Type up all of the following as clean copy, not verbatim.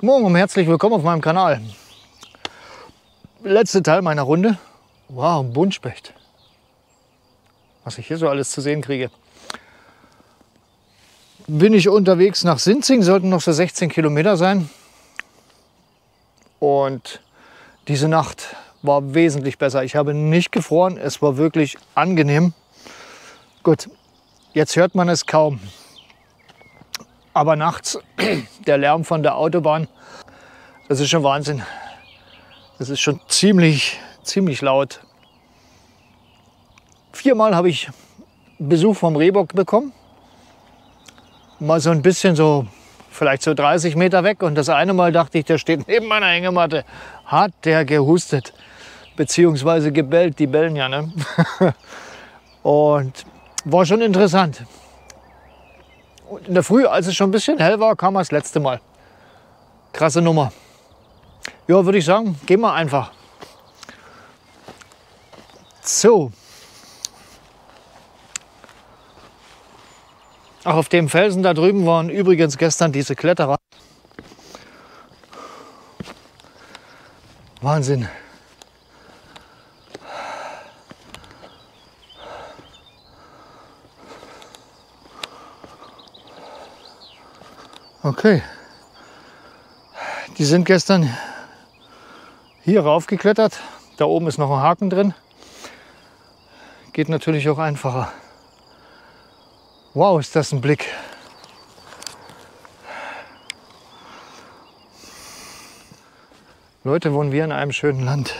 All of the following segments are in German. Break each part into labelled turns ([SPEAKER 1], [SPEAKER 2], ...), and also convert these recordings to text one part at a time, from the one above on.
[SPEAKER 1] Guten Morgen und herzlich willkommen auf meinem Kanal. Letzter Teil meiner Runde. Wow, ein Buntspecht. Was ich hier so alles zu sehen kriege. Bin ich unterwegs nach Sinzing, sollten noch so 16 Kilometer sein. Und diese Nacht war wesentlich besser. Ich habe nicht gefroren, es war wirklich angenehm. Gut, jetzt hört man es kaum. Aber nachts, der Lärm von der Autobahn, das ist schon Wahnsinn. Das ist schon ziemlich laut. 4-mal habe ich Besuch vom Rehbock bekommen. Mal so ein bisschen so, vielleicht so 30 Meter weg. Und das eine Mal dachte ich, der steht neben meiner Hängematte. Hat der gehustet, beziehungsweise gebellt. Die bellen ja, ne? Und war schon interessant. Und in der Früh, als es schon ein bisschen hell war, kam er das letzte Mal. Krasse Nummer. Ja, würde ich sagen, gehen wir einfach. So. Ach, auf dem Felsen da drüben waren übrigens gestern diese Kletterer. Wahnsinn. Okay. Die sind gestern hier rauf geklettert. Da oben ist noch ein Haken drin. Geht natürlich auch einfacher. Wow, ist das ein Blick. Leute, wohnen wir in einem schönen Land.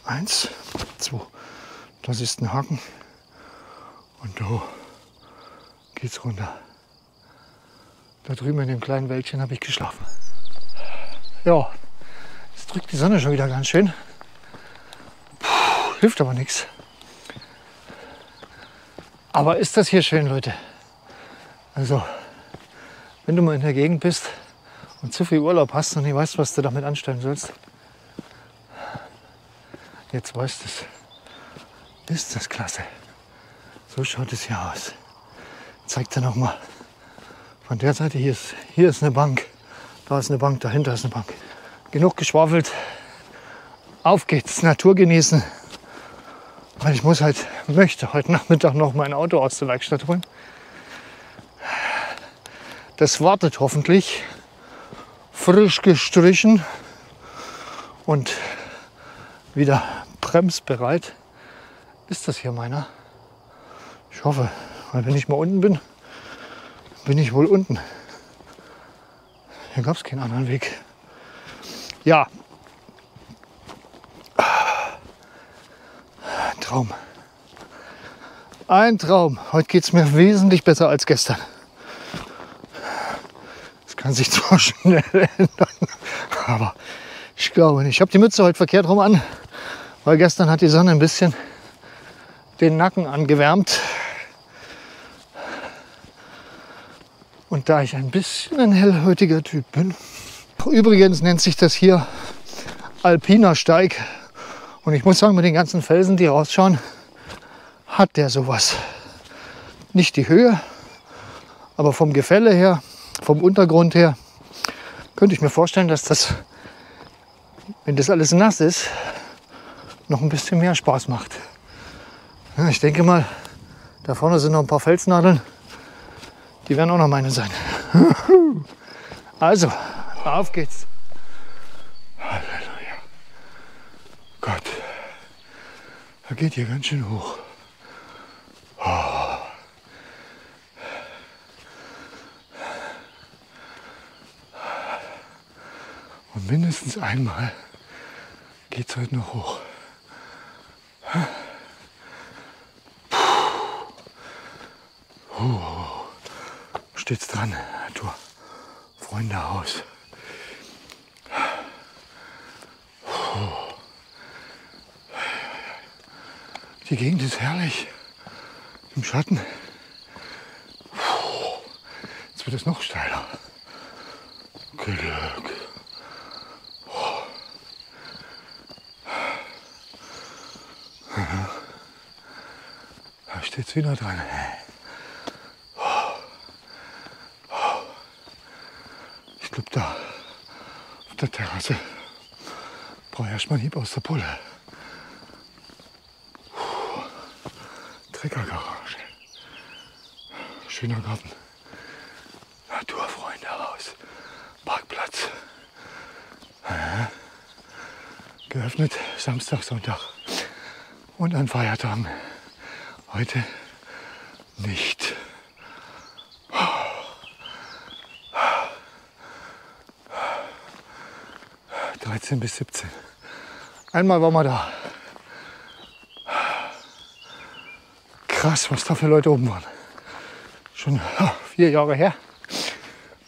[SPEAKER 1] Eins, zwei, das ist ein Haken und da geht's runter. Da drüben in dem kleinen Wäldchen habe ich geschlafen. Ja, jetzt drückt die Sonne schon wieder ganz schön. Puh, hilft aber nichts. Aber ist das hier schön, Leute. Also, wenn du mal in der Gegend bist und zu viel Urlaub hast und nicht weißt, was du damit anstellen sollst, jetzt weißt du es. Ist das klasse. So schaut es hier aus. Zeig dir noch mal. Von der Seite hier ist eine Bank. Da ist eine Bank, dahinter ist eine Bank. Genug geschwafelt. Auf geht's, Natur genießen. Weil ich möchte heute Nachmittag noch mein Auto aus der Werkstatt holen. Das wartet hoffentlich. Frisch gestrichen und wieder bremsbereit. Ist das hier meiner? Ich hoffe, weil wenn ich mal unten bin, bin ich wohl unten. Hier gab es keinen anderen Weg. Ja. Ein Traum. Ein Traum. Heute geht es mir wesentlich besser als gestern. Das kann sich zwar schnell ändern, aber ich glaube nicht. Ich habe die Mütze heute verkehrt rum an, weil gestern hat die Sonne ein bisschen den Nacken angewärmt. Und da ich ein bisschen ein hellhäutiger Typ bin, übrigens nennt sich das hier Alpiner Steig. Und ich muss sagen, mit den ganzen Felsen, die rausschauen, hat der sowas. Nicht die Höhe, aber vom Gefälle her, vom Untergrund her, könnte ich mir vorstellen, dass das, wenn das alles nass ist, noch ein bisschen mehr Spaß macht. Ja, ich denke mal, da vorne sind noch ein paar Felsnadeln. Die werden auch noch meine sein. Also, auf geht's. Halleluja. Gott, da geht hier ganz schön hoch. Oh. Und mindestens einmal geht's heute noch hoch. Steht's dran, Natur, Freundehaus. Die Gegend ist herrlich, im Schatten. Jetzt wird es noch steiler. Glück. steht wieder dran. Ich glaube, da auf der Terrasse brauche ich erstmal einen Hieb aus der Pulle. Treckergarage. Schöner Garten. Naturfreundehaus. Parkplatz. Geöffnet Samstag, Sonntag und an Feiertagen. Heute nicht. 13 bis 17. Einmal waren wir da. Krass, was da für Leute oben waren. Schon 4 Jahre her.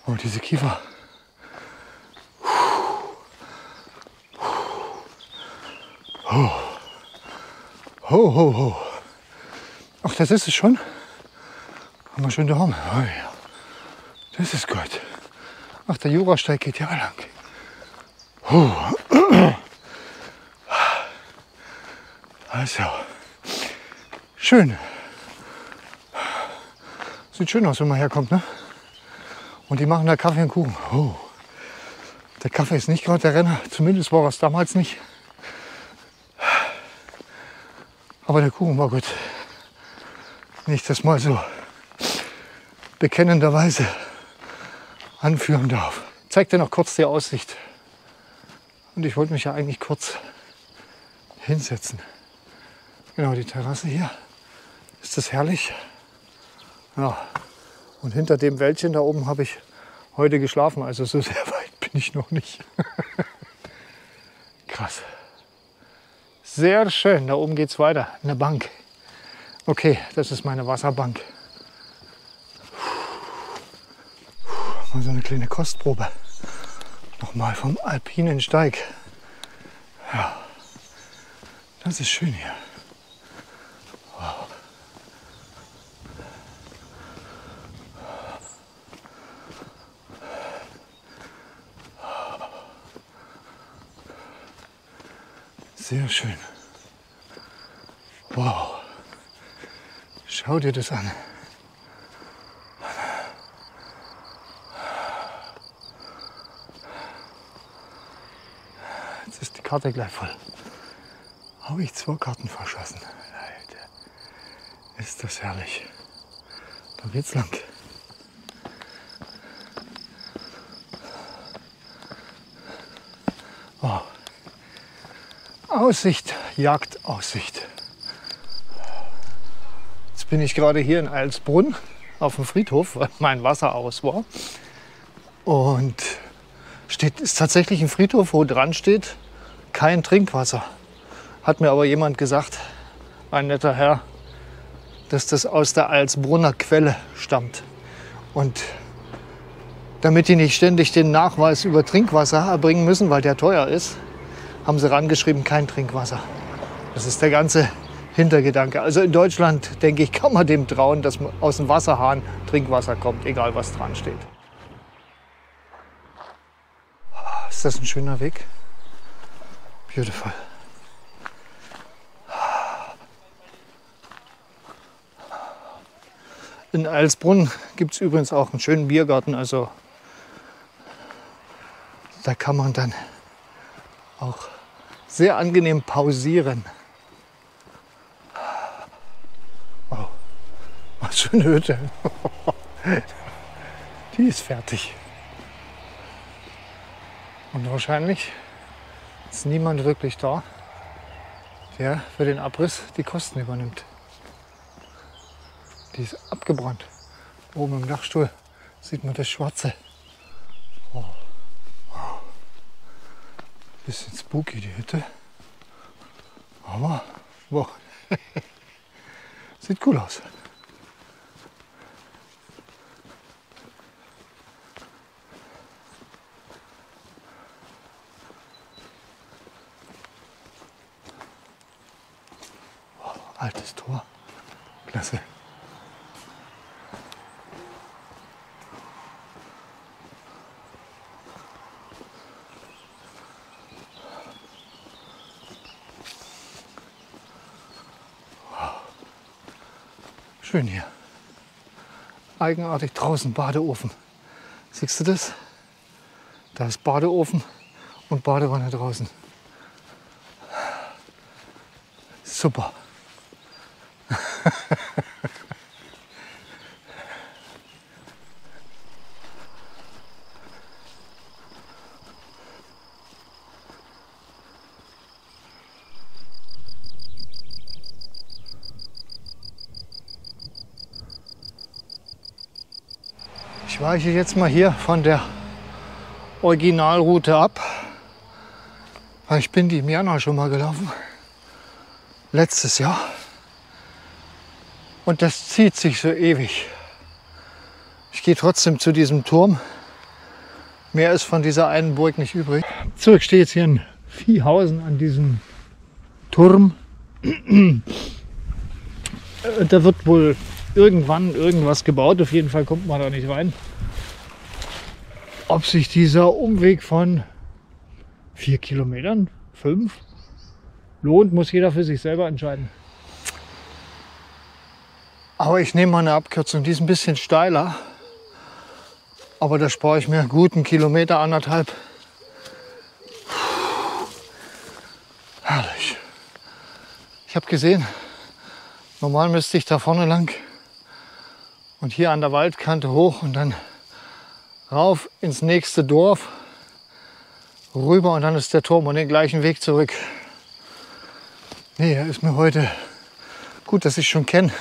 [SPEAKER 1] Oh, diese Kiefer. Ho, ho, ho. Ach, das ist es schon. Haben wir schon da oben. Oh, ja. Das ist gut. Ach, der Jurasteig geht ja lang. Also, schön. Sieht schön aus, wenn man herkommt, ne? Und die machen da Kaffee und Kuchen. Oh. Der Kaffee ist nicht gerade der Renner, zumindest war es damals nicht. Aber der Kuchen war gut. Wenn ich das mal so bekennenderweise anführen darf. Ich zeig dir noch kurz die Aussicht. Und ich wollte mich ja eigentlich kurz hinsetzen. Genau, die Terrasse hier. Ist das herrlich? Ja. Und hinter dem Wäldchen da oben habe ich heute geschlafen. Also so sehr weit bin ich noch nicht. Krass. Sehr schön. Da oben geht es weiter. Eine Bank. Okay, das ist meine Wasserbank. Mal so eine kleine Kostprobe. Nochmal vom alpinen Steig. Ja, das ist schön hier. Wow. Sehr schön. Wow. Schau dir das an. Jetzt ist die Karte gleich voll. Habe ich 2 Karten verschossen. Alter, ist das herrlich. Da geht's lang. Wow. Aussicht jagt Aussicht. Jetzt bin ich gerade hier in Eilsbrunn auf dem Friedhof, weil mein Wasser aus war. Und ist tatsächlich ein Friedhof, wo dran steht, kein Trinkwasser. Hat mir aber jemand gesagt, ein netter Herr, dass das aus der Eilsbrunner Quelle stammt. Und damit die nicht ständig den Nachweis über Trinkwasser erbringen müssen, weil der teuer ist, haben sie rangeschrieben, kein Trinkwasser. Das ist der ganze Hintergedanke. Also in Deutschland, denke ich, kann man dem trauen, dass aus dem Wasserhahn Trinkwasser kommt, egal was dran steht. Ist das ein schöner Weg? Beautiful. In Eilsbrunn gibt es übrigens auch einen schönen Biergarten. Also da kann man dann auch sehr angenehm pausieren. Wow, was für eine Hütte. Die ist fertig. Und wahrscheinlich ist niemand wirklich da, der für den Abriss die Kosten übernimmt. Die ist abgebrannt. Oben im Dachstuhl sieht man das Schwarze. Oh. Bisschen spooky die Hütte. Aber wow. Sieht cool aus. Wow, altes Tor. Klasse. Schön hier. Eigenartig draußen, Badeofen. Siehst du das? Da ist Badeofen und Badewanne draußen. Super. Ich weiche jetzt mal hier von der Originalroute ab, weil ich bin die im Januar schon mal gelaufen, letztes Jahr, und das zieht sich so ewig. Ich gehe trotzdem zu diesem Turm, mehr ist von dieser einen Burg nicht übrig. So, ich stehe jetzt hier in Viehhausen an diesem Turm. Da wird wohl irgendwann irgendwas gebaut, auf jeden Fall kommt man da nicht rein. Ob sich dieser Umweg von 4 Kilometern, 5, lohnt, muss jeder für sich selber entscheiden. Aber ich nehme mal eine Abkürzung, die ist ein bisschen steiler, aber da spare ich mir einen guten Kilometer, 1,5. Herrlich. Ich habe gesehen, normal müsste ich da vorne lang und hier an der Waldkante hoch und dann rauf ins nächste Dorf, rüber und dann ist der Turm und den gleichen Weg zurück. Nee, er ist mir heute, gut, dass ich schon kenne,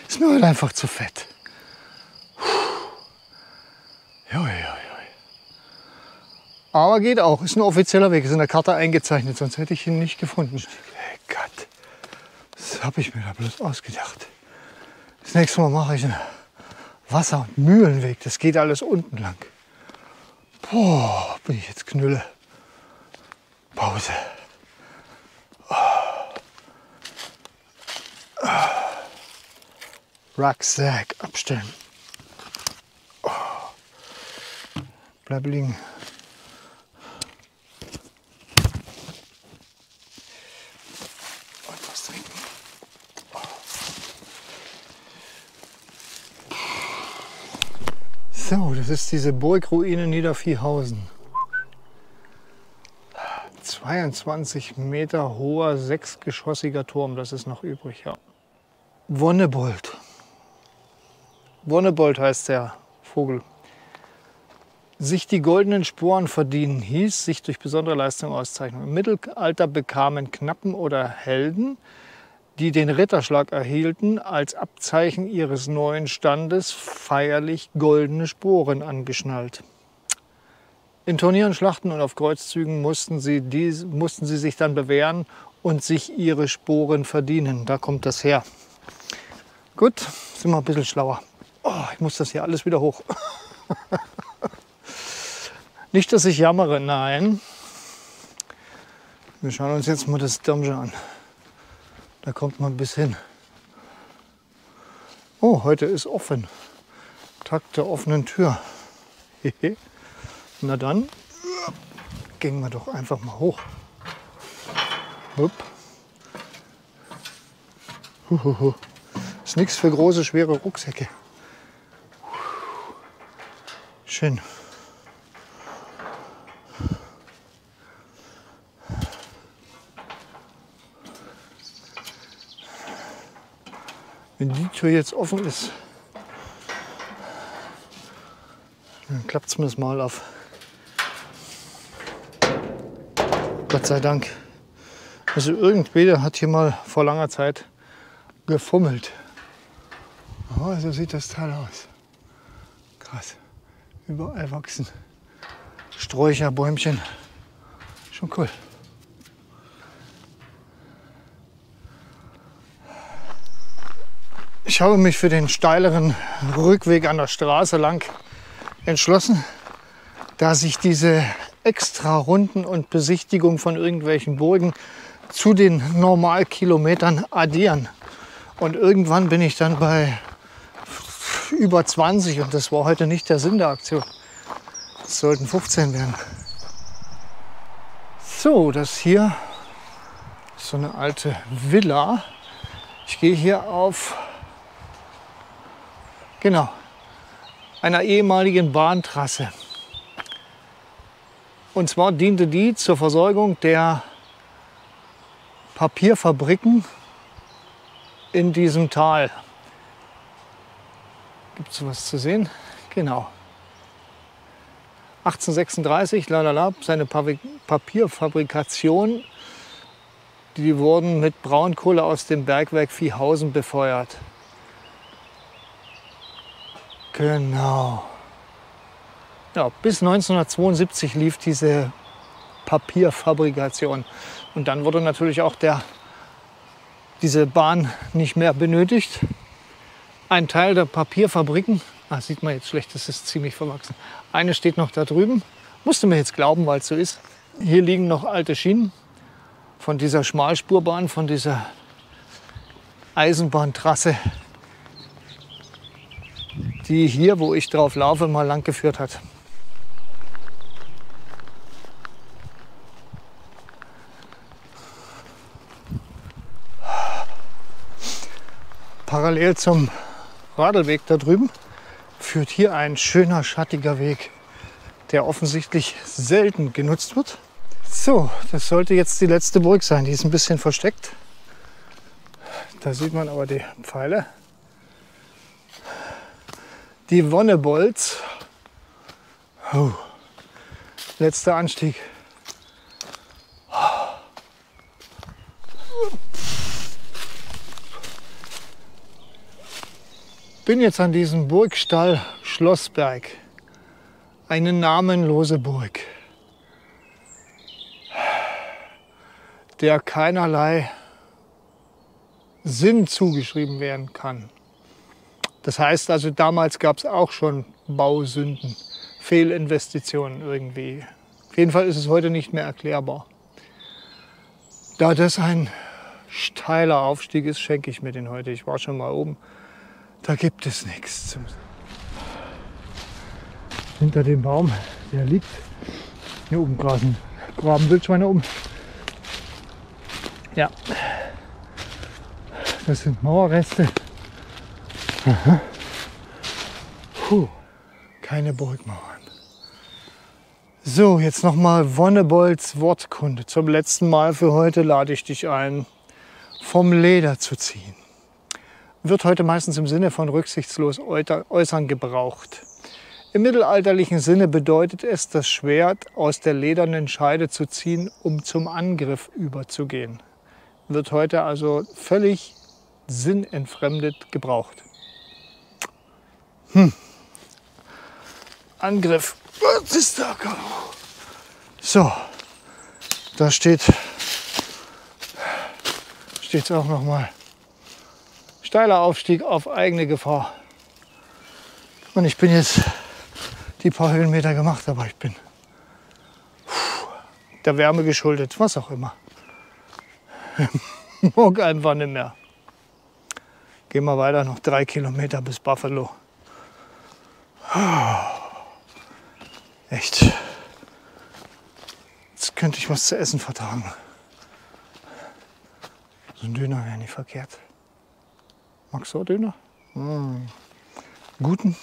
[SPEAKER 1] ist mir heute einfach zu fett. Aber geht auch, ist ein offizieller Weg, ist in der Karte eingezeichnet, sonst hätte ich ihn nicht gefunden. Hey Gott, das habe ich mir da bloß ausgedacht. Das nächste Mal mache ich einen Wasser- und Mühlenweg, das geht alles unten lang. Boah, bin ich jetzt Knülle. Pause. Rucksack abstellen. Bleib liegen. Und was trinken. So, das ist diese Burgruine Niederviehhausen. 22 Meter hoher, 6-geschossiger Turm, das ist noch übrig, ja. Wonnebold. Wonnebold heißt der Vogel. Sich die goldenen Sporen verdienen hieß, sich durch besondere Leistung auszeichnen. Im Mittelalter bekamen Knappen oder Helden, die den Ritterschlag erhielten, als Abzeichen ihres neuen Standes feierlich goldene Sporen angeschnallt. In Turnieren, Schlachten und auf Kreuzzügen mussten sie sich dann bewähren und sich ihre Sporen verdienen. Da kommt das her. Gut, sind wir ein bisschen schlauer. Oh, ich muss das hier alles wieder hoch. Nicht, dass ich jammere, nein. Wir schauen uns jetzt mal das Dämmchen an. Da kommt man bis hin. Oh, heute ist offen. Tag der offenen Tür. Na dann, gehen wir doch einfach mal hoch. Hup. Ist nichts für große, schwere Rucksäcke. Schön. Wenn die Tür jetzt offen ist, dann klappt es mir das mal auf. Gott sei Dank. Also irgendwer hat hier mal vor langer Zeit gefummelt. Oh, so sieht das Teil aus. Krass. Überall wachsen Sträucher, Bäumchen. Schon cool. Ich habe mich für den steileren Rückweg an der Straße lang entschlossen, da sich diese Extra-Runden und Besichtigung von irgendwelchen Burgen zu den Normalkilometern addieren. Und irgendwann bin ich dann bei über 20 und das war heute nicht der Sinn der Aktion. Es sollten 15 werden. So, das hier ist so eine alte Villa. Ich gehe hier auf Genau, einer ehemaligen Bahntrasse. Und zwar diente die zur Versorgung der Papierfabriken in diesem Tal. Gibt es was zu sehen? Genau. 1836, seine Papierfabrikation, die wurden mit Braunkohle aus dem Bergwerk Viehhausen befeuert. Genau. Ja, bis 1972 lief diese Papierfabrikation. Und dann wurde natürlich auch diese Bahn nicht mehr benötigt. Ein Teil der Papierfabriken, sieht man jetzt schlecht, das ist ziemlich verwachsen. Eine steht noch da drüben, musste mir jetzt glauben, weil es so ist. Hier liegen noch alte Schienen von dieser Schmalspurbahn, von dieser Eisenbahntrasse, die hier, wo ich drauf laufe, mal lang geführt hat. Parallel zum Radlweg da drüben führt hier ein schöner schattiger Weg, der offensichtlich selten genutzt wird. So, das sollte jetzt die letzte Burg sein. Die ist ein bisschen versteckt. Da sieht man aber die Pfeile. Die Wonnebolz. Oh, letzter Anstieg. Bin jetzt an diesem Burgstall Schlossberg. Eine namenlose Burg, der keinerlei Sinn zugeschrieben werden kann. Das heißt also, damals gab es auch schon Bausünden, Fehlinvestitionen irgendwie. Auf jeden Fall ist es heute nicht mehr erklärbar. Da das ein steiler Aufstieg ist, schenke ich mir den heute. Ich war schon mal oben. Da gibt es nichts. Hinter dem Baum, der liegt hier oben, graben Wildschweine um. Ja, das sind Mauerreste. Aha. Puh, keine Burgmauern. So, jetzt nochmal Wonnebolz Wortkunde. Zum letzten Mal für heute lade ich dich ein, vom Leder zu ziehen. Wird heute meistens im Sinne von rücksichtslos äußern gebraucht. Im mittelalterlichen Sinne bedeutet es, das Schwert aus der ledernen Scheide zu ziehen, um zum Angriff überzugehen. Wird heute also völlig sinnentfremdet gebraucht. Angriff. Was ist da? So, da steht's auch noch mal. Steiler Aufstieg auf eigene Gefahr. Und ich bin jetzt die paar Höhenmeter gemacht, aber ich bin der Wärme geschuldet, was auch immer. Morgen einfach nicht mehr. Gehen wir weiter, noch 3 Kilometer bis Buffalo. Echt. Jetzt könnte ich was zu essen vertragen. So ein Döner wäre nicht verkehrt. Magst du auch Döner? Guten?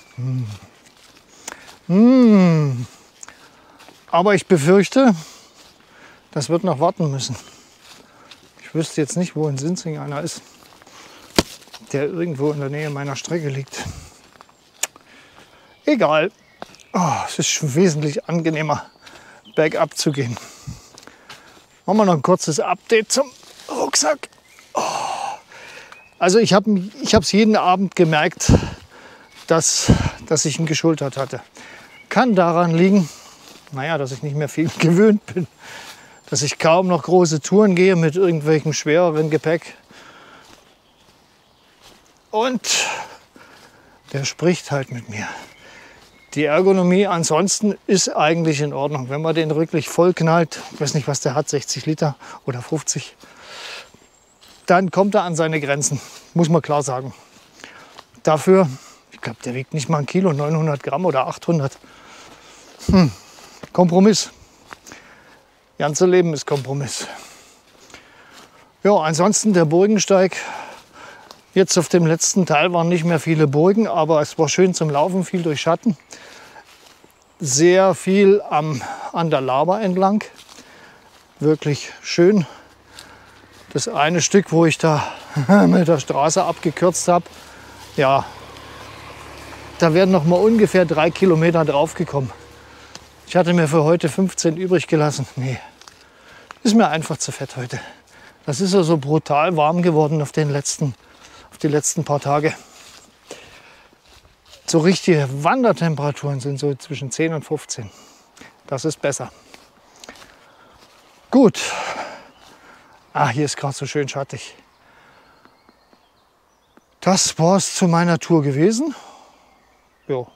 [SPEAKER 1] Aber ich befürchte, das wird noch warten müssen. Ich wüsste jetzt nicht, wo in Sinzing einer ist, der irgendwo in der Nähe meiner Strecke liegt. Egal. Oh, es ist schon wesentlich angenehmer, bergab zu gehen. Machen wir noch ein kurzes Update zum Rucksack. Also ich habe es jeden Abend gemerkt, dass ich ihn geschultert hatte. Kann daran liegen, dass ich nicht mehr viel gewöhnt bin. Dass ich kaum noch große Touren gehe mit irgendwelchem schwereren Gepäck. Und der spricht halt mit mir. Die Ergonomie ansonsten ist eigentlich in Ordnung. Wenn man den wirklich voll knallt, ich weiß nicht, was der hat, 60 Liter oder 50, dann kommt er an seine Grenzen, muss man klar sagen. Dafür, ich glaube, der wiegt nicht mal 1 Kilo, 900 Gramm oder 800. Kompromiss. Ganze Leben ist Kompromiss. Ja, ansonsten der Burgensteig Jetzt auf dem letzten Teil waren nicht mehr viele Burgen, aber es war schön zum Laufen, viel durch Schatten. Sehr viel an der Laber entlang. Wirklich schön. Das eine Stück, wo ich da mit der Straße abgekürzt habe, ja, da wären noch mal ungefähr 3 Kilometer draufgekommen. Ich hatte mir für heute 15 übrig gelassen. Nee, ist mir einfach zu fett heute. Das ist ja so brutal warm geworden auf die letzten paar Tage. So richtige Wandertemperaturen sind so zwischen 10 und 15. Das ist besser. Gut. Ah, hier ist gerade so schön schattig. Das war es zu meiner Tour gewesen. Jo.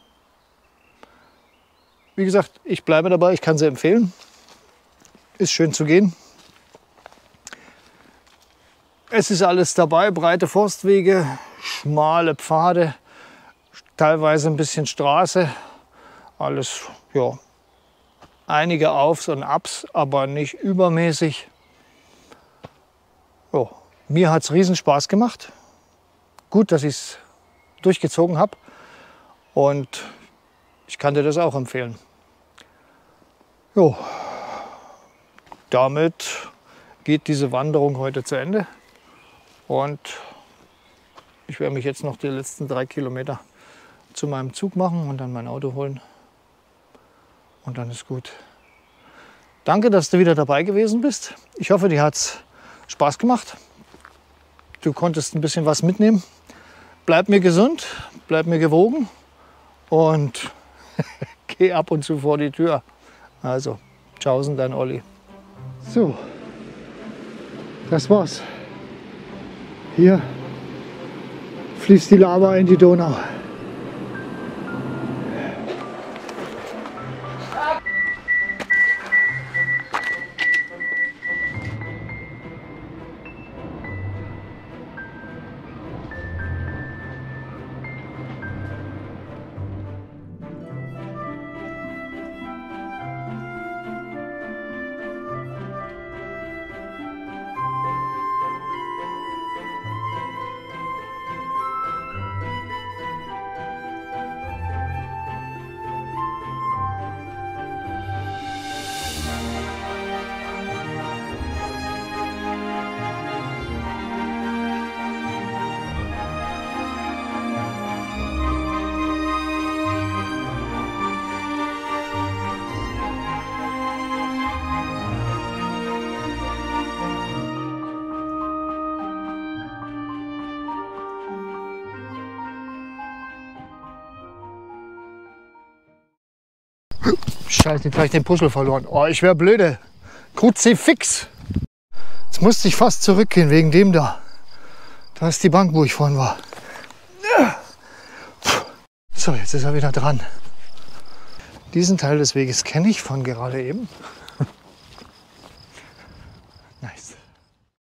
[SPEAKER 1] Wie gesagt, ich bleibe dabei, ich kann sie empfehlen. Ist schön zu gehen. Es ist alles dabei, breite Forstwege, schmale Pfade, teilweise ein bisschen Straße. Alles, ja, einige Aufs und Abs, aber nicht übermäßig. Jo. Mir hat es riesen Spaß gemacht. Gut, dass ich es durchgezogen habe. Und ich kann dir das auch empfehlen. Jo. Damit geht diese Wanderung heute zu Ende. Und ich werde mich jetzt noch die letzten 3 Kilometer zu meinem Zug machen und dann mein Auto holen. Und dann ist gut. Danke, dass du wieder dabei gewesen bist. Ich hoffe, dir hat es Spaß gemacht. Du konntest ein bisschen was mitnehmen. Bleib mir gesund, bleib mir gewogen und geh ab und zu vor die Tür. Also, tschaußen, dein Olli. So, das war's. Hier fließt die Lava in die Donau. Scheiße, jetzt habe ich den Puzzle verloren. Oh, ich wäre blöde. Kruzifix. Jetzt musste ich fast zurückgehen wegen dem da. Da ist die Bank, wo ich vorhin war. So, jetzt ist er wieder dran. Diesen Teil des Weges kenne ich von gerade eben.